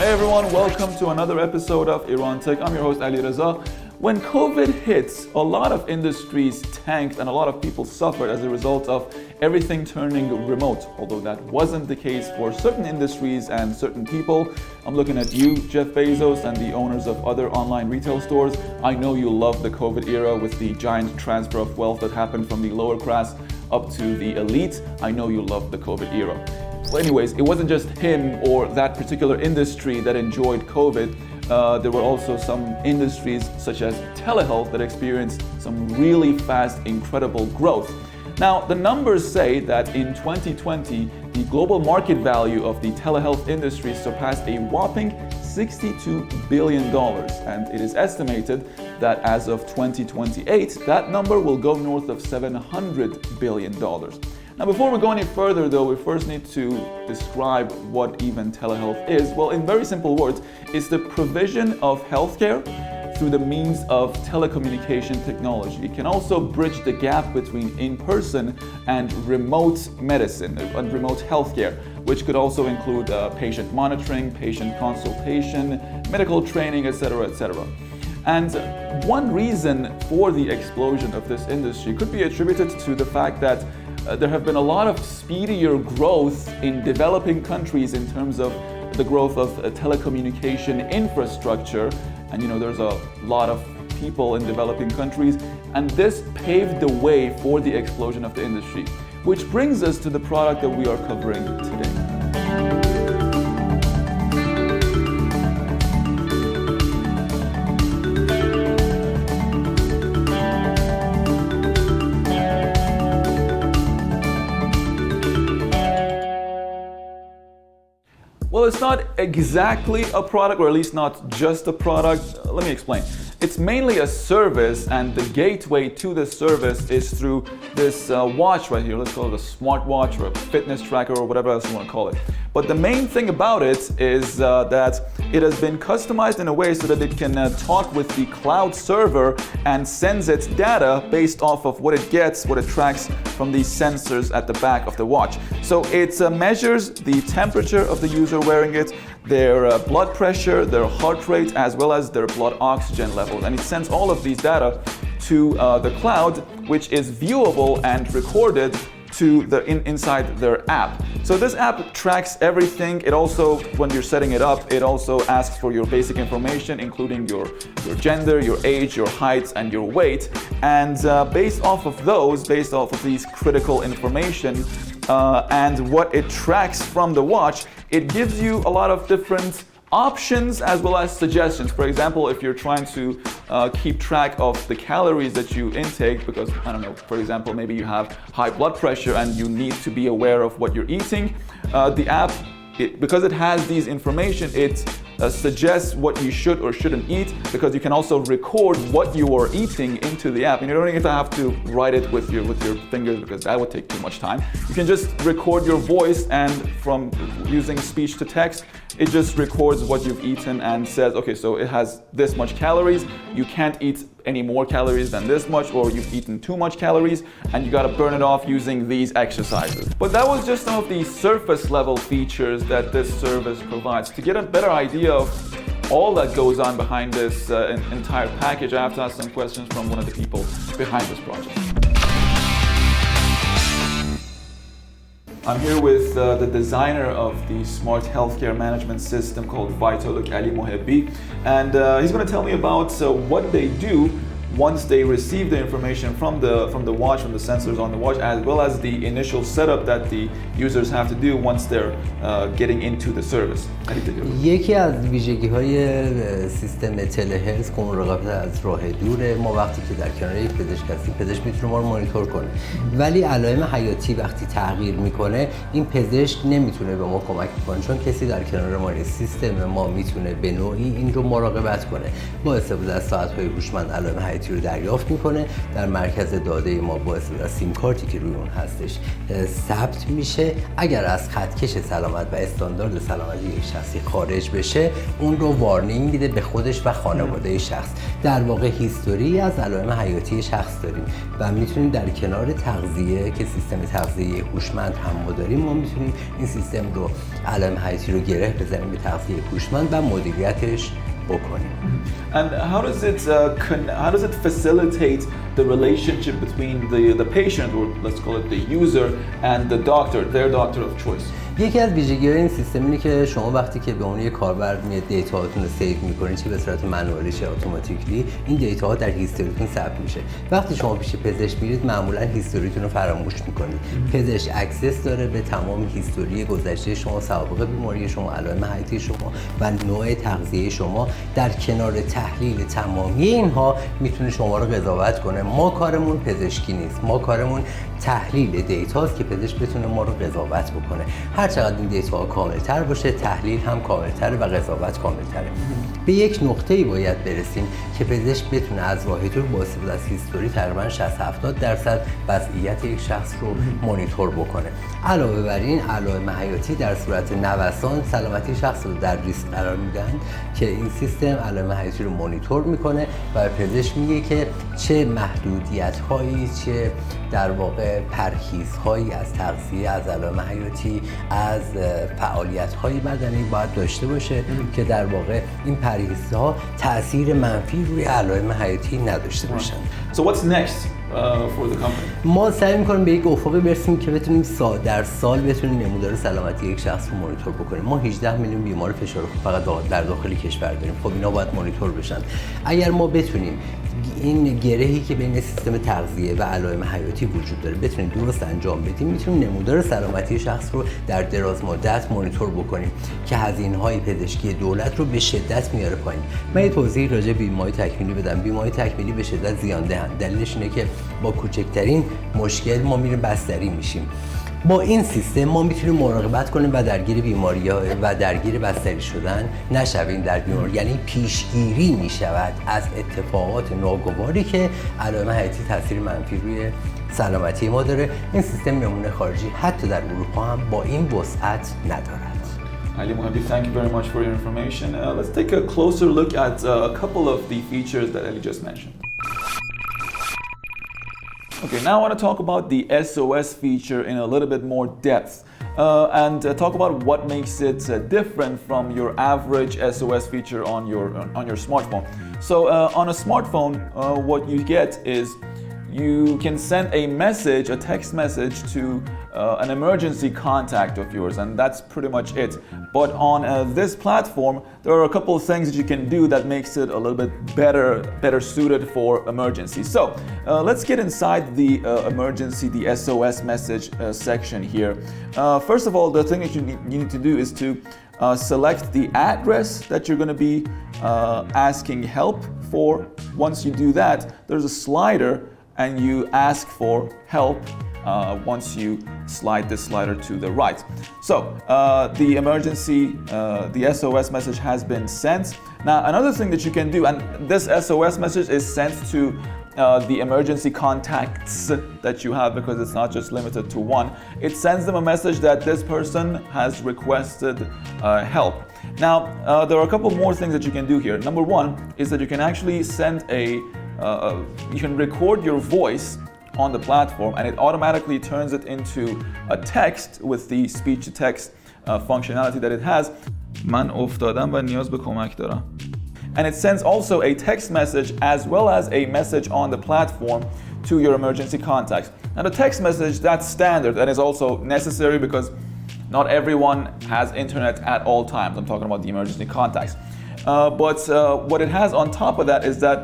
Hey everyone, welcome to another episode of Iran Tech. I'm your host Ali Reza. When COVID hits, a lot of industries tanked and a lot of people suffered as a result of everything turning remote, although that wasn't the case for certain industries and certain people. I'm looking at you, Jeff Bezos, and the owners of other online retail stores. I know you love the COVID era with the giant transfer of wealth that happened from the lower class up to the elite. I know you love the COVID era. Well, anyways, it wasn't just him or that particular industry that enjoyed COVID. There were also some industries such as telehealth that experienced some really fast, incredible growth. Now, the numbers say that in 2020, the global market value of the telehealth industry surpassed a whopping $62 billion. And it is estimated that as of 2028, that number will go north of $700 billion. Now, before we go any further though, we first need to describe what even telehealth is. Well, in very simple words, it's the provision of healthcare through the means of telecommunication technology. It can also bridge the gap between in-person and remote medicine and remote healthcare, which could also include patient monitoring, patient consultation, medical training, etc., etc. And one reason for the explosion of this industry could be attributed to the fact that there have been a lot of speedier growth in developing countries in terms of the growth of telecommunication infrastructure. And there's a lot of people in developing countries, and this paved the way for the explosion of the industry. Which brings us to the product that we are covering today. Well, it's not exactly a product, or at least not just a product. Let me explain. It's mainly a service, and the gateway to this service is through this watch right here. Let's call it a smartwatch or a fitness tracker or whatever else you want to call it. But the main thing about it is that it has been customized in a way so that it can talk with the cloud server and sends its data based off of what it gets, what it tracks from these sensors at the back of the watch. So it measures the temperature of the user wearing it, their blood pressure, their heart rate, as well as their blood oxygen levels. And it sends all of these data to the cloud, which is viewable and recorded to inside their app. So this app tracks everything. It also, when you're setting it up, it also asks for your basic information, including your gender, your age, your height, and your weight. And based off of these critical information and what it tracks from the watch, it gives you a lot of different options as well as suggestions. For example, if you're trying to keep track of the calories that you intake, because, I don't know, for example, maybe you have high blood pressure and you need to be aware of what you're eating, the app, because it has these information, it suggests what you should or shouldn't eat, because you can also record what you are eating into the app. And you don't even have to write it with your fingers, because that would take too much time. You can just record your voice, and from using speech to text, it just records what you've eaten and says, okay, so it has this much calories, you can't eat any more calories than this much, or you've eaten too much calories and you gotta burn it off using these exercises. But that was just some of the surface level features that this service provides. To get a better idea of all that goes on behind this entire package, I have to ask some questions from one of the people behind this project. I'm here with the designer of the smart healthcare management system called Vitaluk, Ali Mohebbi, and he's going to tell me about what they do once they receive the information from the watch, from the sensors on the watch, as well as the initial setup that the users have to do once they're getting into the service. یکی از ویژگی‌های سیستم تلهلت که مراقبت از راه دوره. ما وقتی که در کنار یک پزشک هستیم، پزشک میتونه ما رو مانیتور کنه، ولی علائم حیاتی وقتی تغییر میکنه، این پزشک نمیتونه به ما کمک کنه، چون کسی در کنار ما نیست. سیستم ما میتونه به نوعی این رو مراقبت کنه با استفاده از ساعت‌های هوشمند علائم حیاتی حیاتی رو دریافت میکنه، در مرکز داده ما با استفاده از سیم کارتی که روی اون هستش ثبت میشه. اگر از خطکش سلامت و استاندارد سلامتی یک شخصی خارج بشه، اون رو وارنینگ میده به خودش و خانواده شخص. در واقع هیستوری از علائم حیاتی شخص داریم و میتونیم در کنار تغذیه که سیستم تغذیه هوشمند هم ما داریم، ما میتونیم این سیستم رو علائم حیاتی رو گره بزنیم به تغذیه هوشمند و مدیریتش بکنیم. And how does it facilitate the relationship between the patient, or let's call it the user, and the doctor, their doctor of choice? یکی از ویژگی‌های این سیستم اینه که شما وقتی که به عنوان یک کاربر میاد دیتاهاتون رو سیو می‌کنید، چه به صورت منوالی چه اتوماتیکلی، این دیتاها در هیستوریتون ثبت میشه. وقتی شما پیش پزشک میرید، معمولاً هیستوریتون رو فراموش می‌کنید. پزشک اکسس داره به تمام هیستوری گذشته شما، سوابق بیماری شما، علائم حیاتی شما و نوع تغذیه شما. در کنار تحلیل تمامی اینها میتونه شما رو قضاوت کنه. ما کارمون پزشکی نیست، ما کارمون تحلیل دیتاست که پزشک بتونه ما رو قضاوت بکنه. هر چقدر این دیتا کاملتر باشه، تحلیل هم کاملتره و قضاوت کاملتره. به یک نقطه‌ای باید برسیم که پزشک بتونه از راه دور با استفاده از هیستوری تقریباً 60-70% وضعیت یک شخص رو مانیتور بکنه. علاوه بر این، علائم حیاتی در صورت نوسان سلامتی شخص رو در ریسک قرار میدن که این سیستم علائم حیاتی رو مانیتور میکنه و پزشک میگه که چه محدودیت‌هایی، چه در واقع پرهیزهایی از تغذیه، از علائم حیاتی، از فعالیت‌های بدنی باید داشته باشه که در واقع این پرهیزها تأثیر منفی روی علائم حیاتی نداشته باشن. So what's next for the company? ما سعی می‌کنیم به یک افقی برسیم که بتونیم در سال بتونیم نمودار سلامتی یک شخص رو مانیتور بکنیم. ما 18 میلیون بیمار فشار خون فقط در داخل کشور داریم. خب اینا باید مانیتور بشن. اگر ما بتونیم این گرهی که بین سیستم تغذیه و علائم حیاتی وجود داره بتونیم درست انجام بدیم، میتونیم نمودار سلامتی شخص رو در دراز مدت مانیتور بکنیم که هزینه‌های پزشکی دولت رو به شدت میاره پایین. من یه توضیح راجع به بیمه‌های تکمیلی بدم. بیمه‌های تکمیلی به شدت زیان‌دهند. دلیلش اینه که با کوچکترین مشکل ما میریم بستری میشیم. با این سیستم ما میتونیم مراقبت کنیم و درگیر بیماری‌ها و درگیر بستری شدن نشویم در بیماری، یعنی پیشگیری میشود از اتفاقات ناگواری که علائم حیاتی تاثیر منفی روی سلامتی ما داره. این سیستم نمونه خارجی حتی در اروپا هم با این وسعت ندارد. Ali Mohammed, thank you very much for your information. Let's take a closer look at a couple of the features that Ali just mentioned. Okay, now I want to talk about the SOS feature in a little bit more depth and talk about what makes it different from your average SOS feature on your smartphone. So on a smartphone, what you get is you can send a message, a text message to an emergency contact of yours, and that's pretty much it. But on this platform, there are a couple of things that you can do that makes it a little bit better suited for emergencies. So let's get inside the emergency, the SOS message section here. First of all, the thing that you need to do is to select the address that you're going to be asking help for. Once you do that, there's a slider and you ask for help once you slide this slider to the right. So the emergency, the SOS message has been sent. Now another thing that you can do, and this SOS message is sent to the emergency contacts that you have because it's not just limited to one. It sends them a message that this person has requested help. Now there are a couple more things that you can do here. Number one is that you can actually send you can record your voice on the platform and it automatically turns it into a text with the speech to text functionality that it has. من افتادم و نیاز به کمک دارم. And it sends also a text message as well as a message on the platform to your emergency contacts. Now the text message, that's standard and is also necessary because not everyone has internet at all times. I'm talking about the emergency contacts. But what it has on top of that is that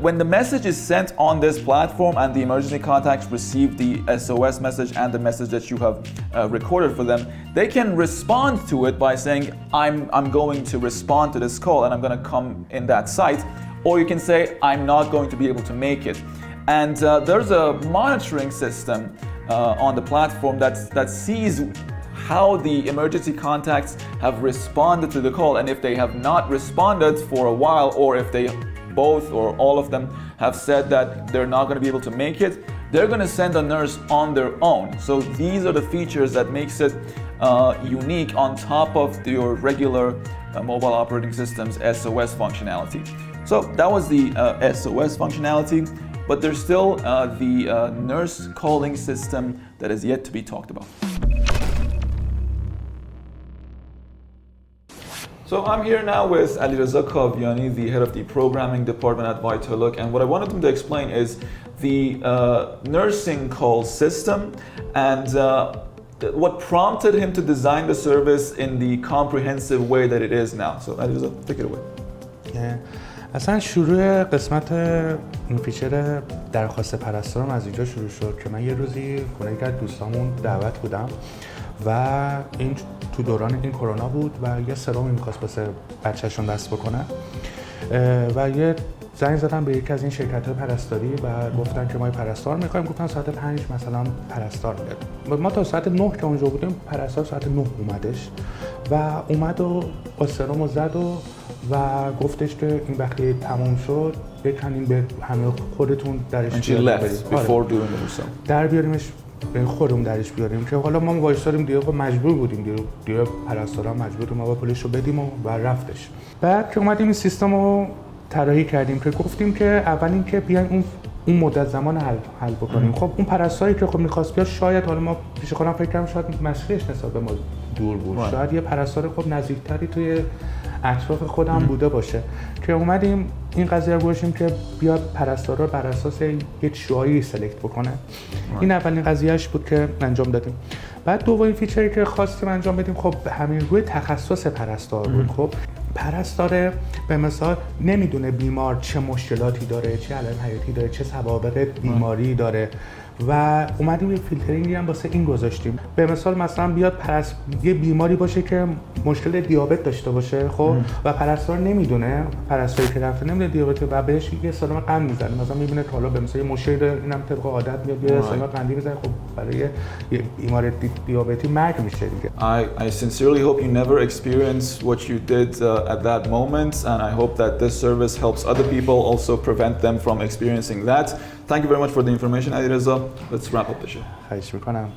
when the message is sent on this platform and the emergency contacts receive the SOS message and the message that you have recorded for them, they can respond to it by saying, I'm going to respond to this call and I'm going to come in that site. Or you can say, I'm not going to be able to make it. And there's a monitoring system on the platform that sees how the emergency contacts have responded to the call, and if they have not responded for a while, or if they both or all of them have said that they're not going to be able to make it, they're going to send a nurse on their own. So these are the features that makes it unique on top of your regular mobile operating system's SOS functionality. So that was the SOS functionality, but there's still the nurse calling system that is yet to be talked about. So I'm here now with Alireza Kaviani, the head of the programming department at Vitalook, and what I wanted him to explain is the nursing call system and what prompted him to design the service in the comprehensive way that it is now. So Alireza, take it away. اصلا شروع قسمت این فیچر درخواست پرستارم از اینجا شروع شد که من یه روزی خونه یک از دوستامون دعوت بودم و این تو دوران این کرونا بود و یه سرامی می‌خواست واسه بچه‌شون دست بکنه و یه زنگ زدم به یکی از این شرکت‌های پرستاری و گفتن که ما پرستار می‌خوایم. گفتن ساعت 5 مثلا پرستار میاد. ما تا ساعت 9 که اونجا بودیم پرستار ساعت 9 اومدش و اومد و با سرمو زد و گفتش که این وقتی تموم شد بکنین به همه خودتون درش در بیاریمش به خودمون درش بیاریم که حالا ما وایساریم دیگه مجبور بودیم دیگه پرستارا مجبوریم ما با پولش رو بدیم و رفتش. بعد که اومدیم این سیستم رو طراحی کردیم که گفتیم که اول اینکه بیاین اون مدت زمان حل بکنیم. خب اون پرستاری که خب می‌خواست بیاد شاید حالا ما پیش خودم فکر کردم شاید مسئولیتش نسبت به ما دور بود. شاید یه پرستار خب نزدیکتری توی اطراف خودم بوده باشه که اومدیم این قضیه رو گوشیم که بیاد پرستارا بر اساس یه شعاری سلکت بکنه. این اولین قضیهش بود که انجام دادیم. بعد دومین فیچری که خواستیم انجام بدیم خب همین روی تخصص پرستار بود. خب پرستار به مثال نمیدونه بیمار چه مشکلاتی داره، چه علائم حیاتی داره، چه سوابق بیماری داره و اومدیم یه فیلترینگی هم واسه این گذاشتیم. به مثلا بیاد یه بیماری باشه که مشکل دیابت داشته باشه خب و پرستار نمیدونه، پرستاری که رفته نمیدونه دیابت و بهش یه سلام قند میزنه. مثلا میبینه که حالا به مثلا یه مشکل داره، اینم طبق عادت میاد یه سلام قندی میزنه. خب برای یه بیمار دیابتی مرگ میشه دیگه. I sincerely hope you never experience what you did at that moment, and I hope that this service helps other people also prevent them from experiencing that. Thank you very much for the information, Alireza. Let's wrap up the show. خواهش میکنم.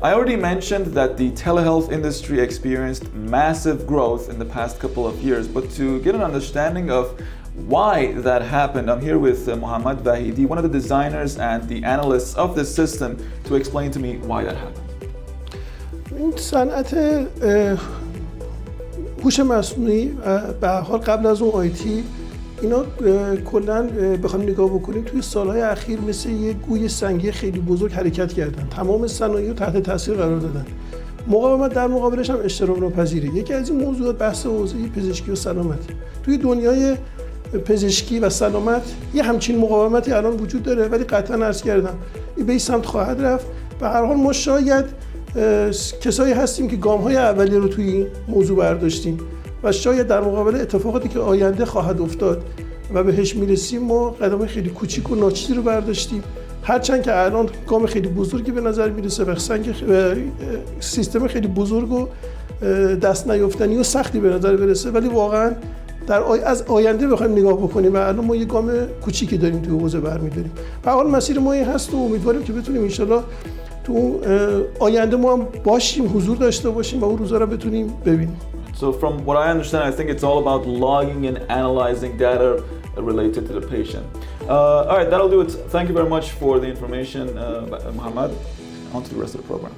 I already mentioned that the telehealth industry experienced massive growth in the past couple of years, but to get an understanding of why that happened, I'm here with Mohammad Vahidi, one of the designers and the analysts of this system, to explain to me why that happened. این صنعت هوش مصنوعی به هر حال قبل از اون آیتی اینا کلاً بخوام نگاه بکنیم توی سالهای اخیر مثل یه گوی سنگی خیلی بزرگ حرکت کردن. تمام صنایع رو تحت تاثیر قرار دادن. مقاومت در مقابلش هم اشتراک ناپذیره. یکی از این موضوعات بحث حوزه پزشکی و سلامت. توی دنیای پزشکی و سلامت یه همچین مقاومتی الان وجود داره، ولی قطعاً عرض کردم این به این سمت خواهد رفت. به هر حال ما شاید کسایی هستیم که گام‌های اولیه رو توی این موضوع برداشتیم و شاید در مقابل اتفاقاتی که آینده خواهد افتاد و بهش میرسیم ما قدم خیلی کوچیک و ناچیزی رو برداشتیم، هرچند که الان گام خیلی بزرگی به نظر میرسه و سیستم خیلی بزرگ و دست نیافتنی و سختی به نظر برسه، ولی واقعا از آینده بخوایم نگاه بکنیم و الان ما یه گام کوچیکی داریم توی حوزه برمی‌داریم. به هر حال مسیر ما این هست و امیدواریم که بتونیم ان شاءالله تو آینده ما هم باشیم، حضور داشته باشیم و اون روزا رو بتونیم ببینیم. So from what I understand, I think it's all about logging and analyzing data related to the patient. All right, that'll do it. Thank you very much for the information, Mohammad. On to the rest of the program.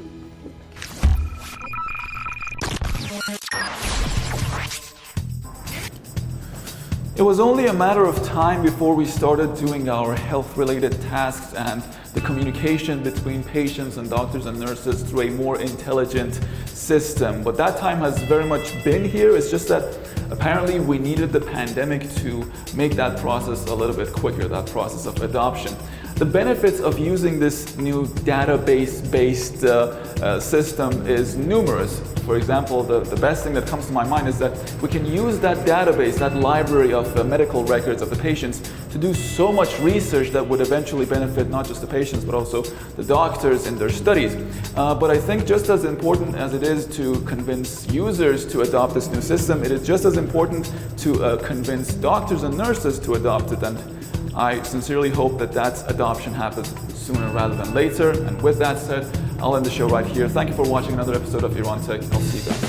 It was only a matter of time before we started doing our health-related tasks and the communication between patients and doctors and nurses through a more intelligent system. But that time has very much been here. It's just that apparently we needed the pandemic to make that process a little bit quicker, that process of adoption. The benefits of using this new database-based system is numerous. For example, the best thing that comes to my mind is that we can use that database, that library of medical records of the patients, to do so much research that would eventually benefit not just the patients but also the doctors in their studies. But I think just as important as it is to convince users to adopt this new system, it is just as important to convince doctors and nurses to adopt it. And I sincerely hope that that adoption happens sooner rather than later. And with that said, I'll end the show right here. Thank you for watching another episode of Iran Tech. I'll see you guys.